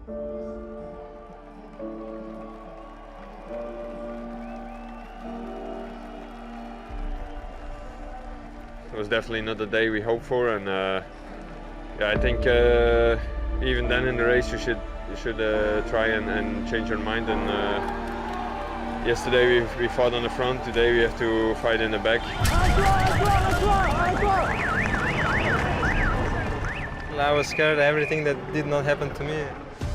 It was definitely not the day we hoped for, and yeah, I think even then in the race you should try and change your mind. And yesterday we fought on the front. Today we have to fight in the back. I was scared of everything that did not happen to me.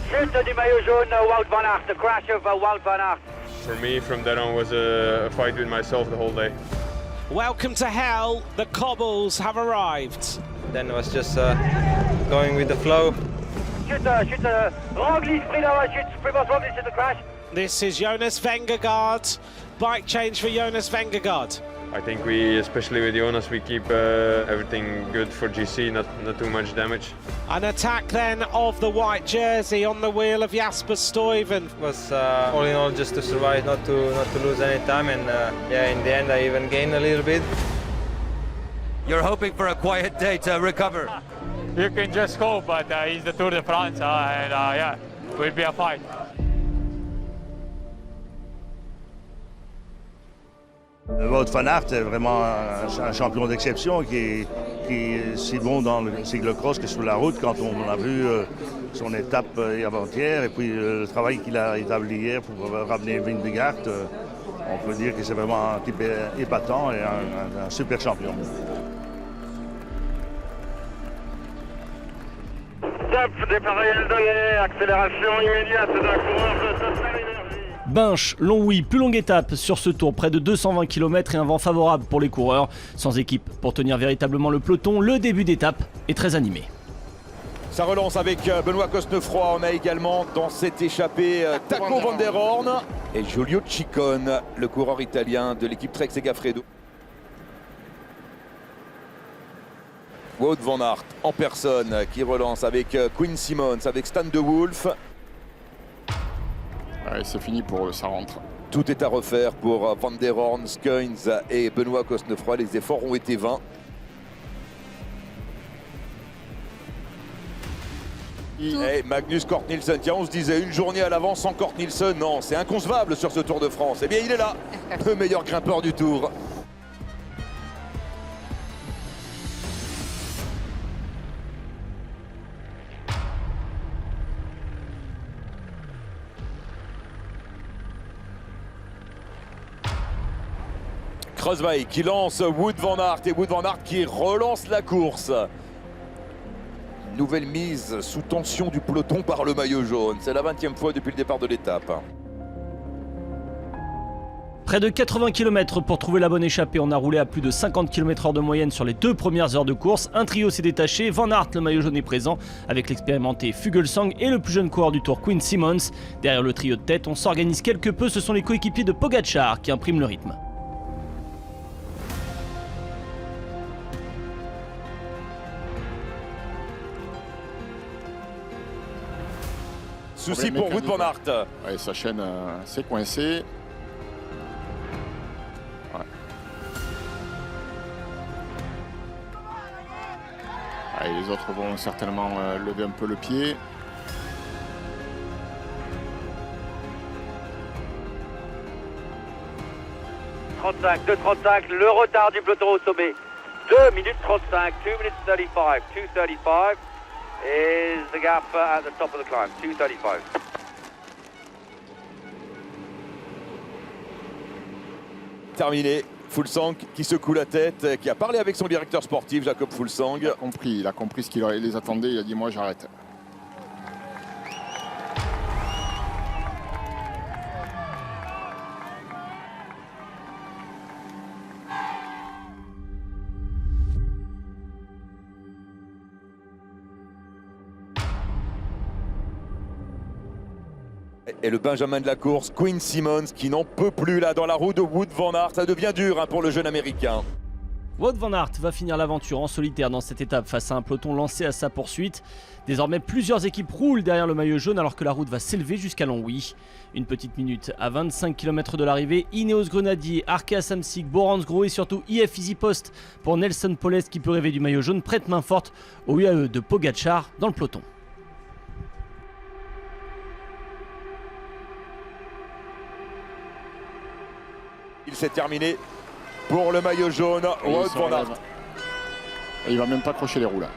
Chute du maillot jaune, Wout van Aert, the crash of Wout van Aert. For me, from then on, was a fight with myself the whole day. Welcome to hell, the cobbles have arrived. Then it was just going with the flow. Chute, Roglic, Primož Roglic in the crash. This is Jonas Vingegaard. Bike change for Jonas Vingegaard. I think we, especially with Jonas, we keep everything good for GC, not too much damage. An attack then of the white jersey on the wheel of Jasper Stuyven. It was all in all just to survive, not to lose any time, and yeah, in the end I even gained a little bit. You're hoping for a quiet day to recover. You can just hope, but it's the Tour de France, and yeah, it will be a fight. Wout van Aert est vraiment un champion d'exception qui est si bon dans le cyclocross que sur la route. Quand on a vu son étape avant-hier et puis le travail qu'il a établi hier pour ramener Vingegaard, on peut dire que c'est vraiment un type épatant et un super champion. Top, départ réel donné, accélération immédiate d'un coureur de Total Energy. Binche, Longwy, plus longue étape sur ce tour, près de 220 km et un vent favorable pour les coureurs. Sans équipe pour tenir véritablement le peloton, le début d'étape est très animé. Ça relance avec Benoît Cosnefroy. On a également dans cette échappée Taco van der Horn et Giulio Ciccone, le coureur italien de l'équipe Trek Segafredo. Wout van Aert en personne qui relance avec Quinn Simmons, avec Stan de Wolf. Ouais, c'est fini pour eux, ça rentre. Tout est à refaire pour Van der Horn, Skuins et Benoît Cosnefroy. Les efforts ont été vains. Et Magnus Cort Nielsen, tiens, on se disait une journée à l'avance sans Cort Nielsen. Non, c'est inconcevable sur ce Tour de France. Eh bien, il est là, le meilleur grimpeur du Tour. Kruijswijk qui lance Wout van Aert et Wout van Aert qui relance la course. Nouvelle mise sous tension du peloton par le maillot jaune. C'est la 20e fois depuis le départ de l'étape. Près de 80 km pour trouver la bonne échappée. On a roulé à plus de 50 km/h de moyenne sur les 2 premières heures de course. Un trio s'est détaché. Van Aert, le maillot jaune, est présent avec l'expérimenté Fuglsang et le plus jeune coureur du Tour, Quinn Simmons. Derrière le trio de tête, on s'organise quelque peu. Ce sont les coéquipiers de Pogačar qui impriment le rythme. Souci pour Wout van Aert. Ouais, sa chaîne s'est coincée. Ouais. Ouais, les autres vont certainement lever un peu le pied. « 2:35, le retard du peloton au sommet. 2 minutes 35, 2 minutes 35, 2:35 is the gap at the top of the climb, 2:35. Terminé. Fuglsang qui secoue la tête, qui a parlé avec son directeur sportif, Jakob Fuglsang. Il a compris ce qu'il les attendait, il a dit moi j'arrête. Et le Benjamin de la course, Quinn Simmons, qui n'en peut plus là dans la roue de Wout van Aert. Ça devient dur pour le jeune américain. Wout van Aert va finir l'aventure en solitaire dans cette étape face à un peloton lancé à sa poursuite. Désormais, plusieurs équipes roulent derrière le maillot jaune alors que la route va s'élever jusqu'à Longwy. Une petite minute à 25 km de l'arrivée, Ineos Grenadier, Arkea Samsic, Borans Gro et surtout IF Easy Post pour Nelson Poles qui peut rêver du maillot jaune, prête main forte au UAE de Pogačar dans le peloton. c'est terminé pour le maillot jaune. Wout van Aert. Et il va même pas accrocher les roues là.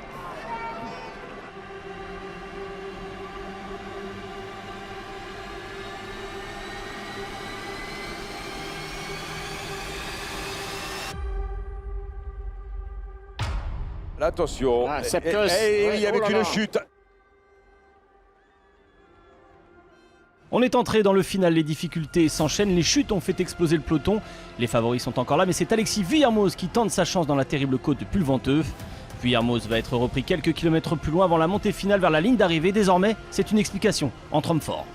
Attention, Ah, Sepp Kuss. il y avait une chute. On est entré dans le final, les difficultés s'enchaînent, les chutes ont fait exploser le peloton. Les favoris sont encore là, mais c'est Alexis Vuillermoz qui tente sa chance dans la terrible côte de Pulventeux. Vuillermoz va être repris quelques kilomètres plus loin avant la montée finale vers la ligne d'arrivée. Désormais, c'est une explication entre hommes forts.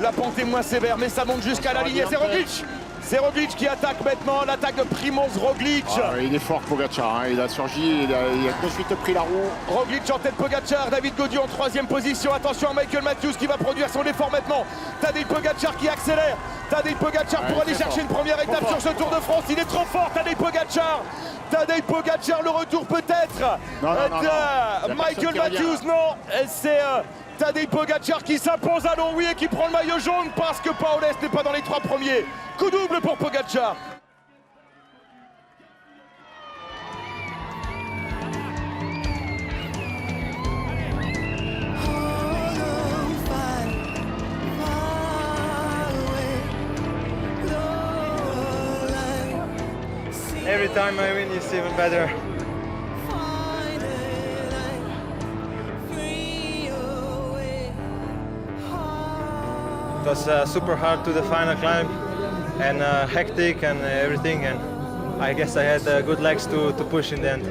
La pente est moins sévère, mais ça monte jusqu'à la ligne. Et c'est Roglic. C'est Roglic qui attaque maintenant, l'attaque de Primoz Roglic. Ah, il est fort Pogačar, hein. Il a surgi, il a tout de suite pris la roue. Roglic en tête, Pogačar, David Gaudu en 3e position. Attention à Michael Matthews qui va produire son effort maintenant. Tadej Pogačar qui accélère. Tadej Pogačar pour aller chercher une première étape sur ce Tour de France. Il est trop fort, Tadej Pogačar. Tadej Pogačar, le retour peut-être de Michael Matthews. Non, c'est Tadej Pogačar qui s'impose à Longwy et qui prend le maillot jaune parce que Paoles n'est pas dans les 3 premiers. Coup double pour Pogačar. Every time I win, it's even better. It was super hard to the final climb and hectic and everything, and I guess I had good legs to push in the end.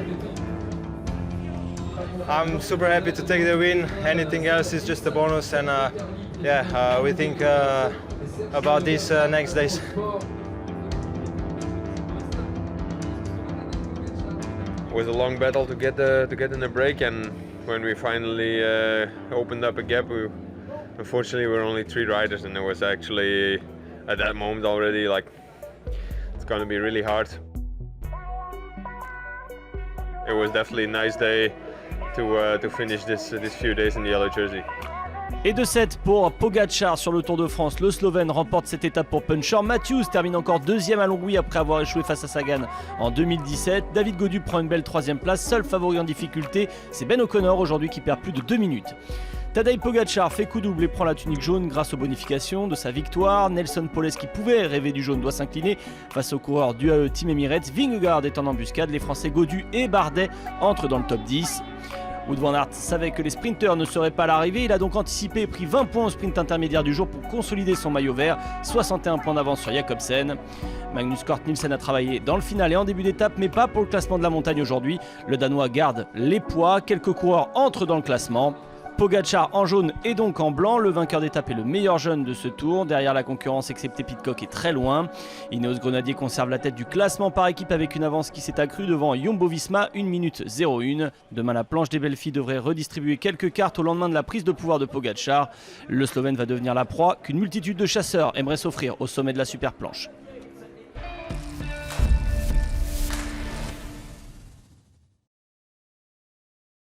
I'm super happy to take the win. Anything else is just a bonus, and we think about these next days. It was a long battle to get in the break, and when we finally opened up a gap, unfortunately we were only 3 riders, and it was actually at that moment already like it's going to be really hard. It was definitely a nice day to finish this few days in the yellow jersey. Et de 7 pour Pogačar sur le Tour de France. Le Slovène remporte cette étape pour Puncher. Matthews termine encore 2e à Longwy après avoir échoué face à Sagan en 2017. David Gaudu prend une belle 3e place. Seul favori en difficulté, c'est Ben O'Connor aujourd'hui qui perd plus de 2 minutes. Tadej Pogačar fait coup double et prend la tunique jaune grâce aux bonifications de sa victoire. Nelson Poles, qui pouvait rêver du jaune, doit s'incliner face au coureur du AE Team Emirates. Vingegaard est en embuscade. Les Français Gaudu et Bardet entrent dans le top 10. Wout van Aert savait que les sprinteurs ne seraient pas à l'arrivée, il a donc anticipé et pris 20 points au sprint intermédiaire du jour pour consolider son maillot vert, 61 points d'avance sur Jakobsen. Magnus Cort Nielsen a travaillé dans le final et en début d'étape, mais pas pour le classement de la montagne aujourd'hui. Le Danois garde les poids, quelques coureurs entrent dans le classement. Pogačar en jaune et donc en blanc, le vainqueur d'étape est le meilleur jeune de ce tour. Derrière, la concurrence excepté Pidcock est très loin. Ineos Grenadier conserve la tête du classement par équipe avec une avance qui s'est accrue devant Jumbo-Visma, 1 minute 01. Demain, la planche des belles filles devrait redistribuer quelques cartes au lendemain de la prise de pouvoir de Pogačar. Le Slovène va devenir la proie qu'une multitude de chasseurs aimerait s'offrir au sommet de la super planche.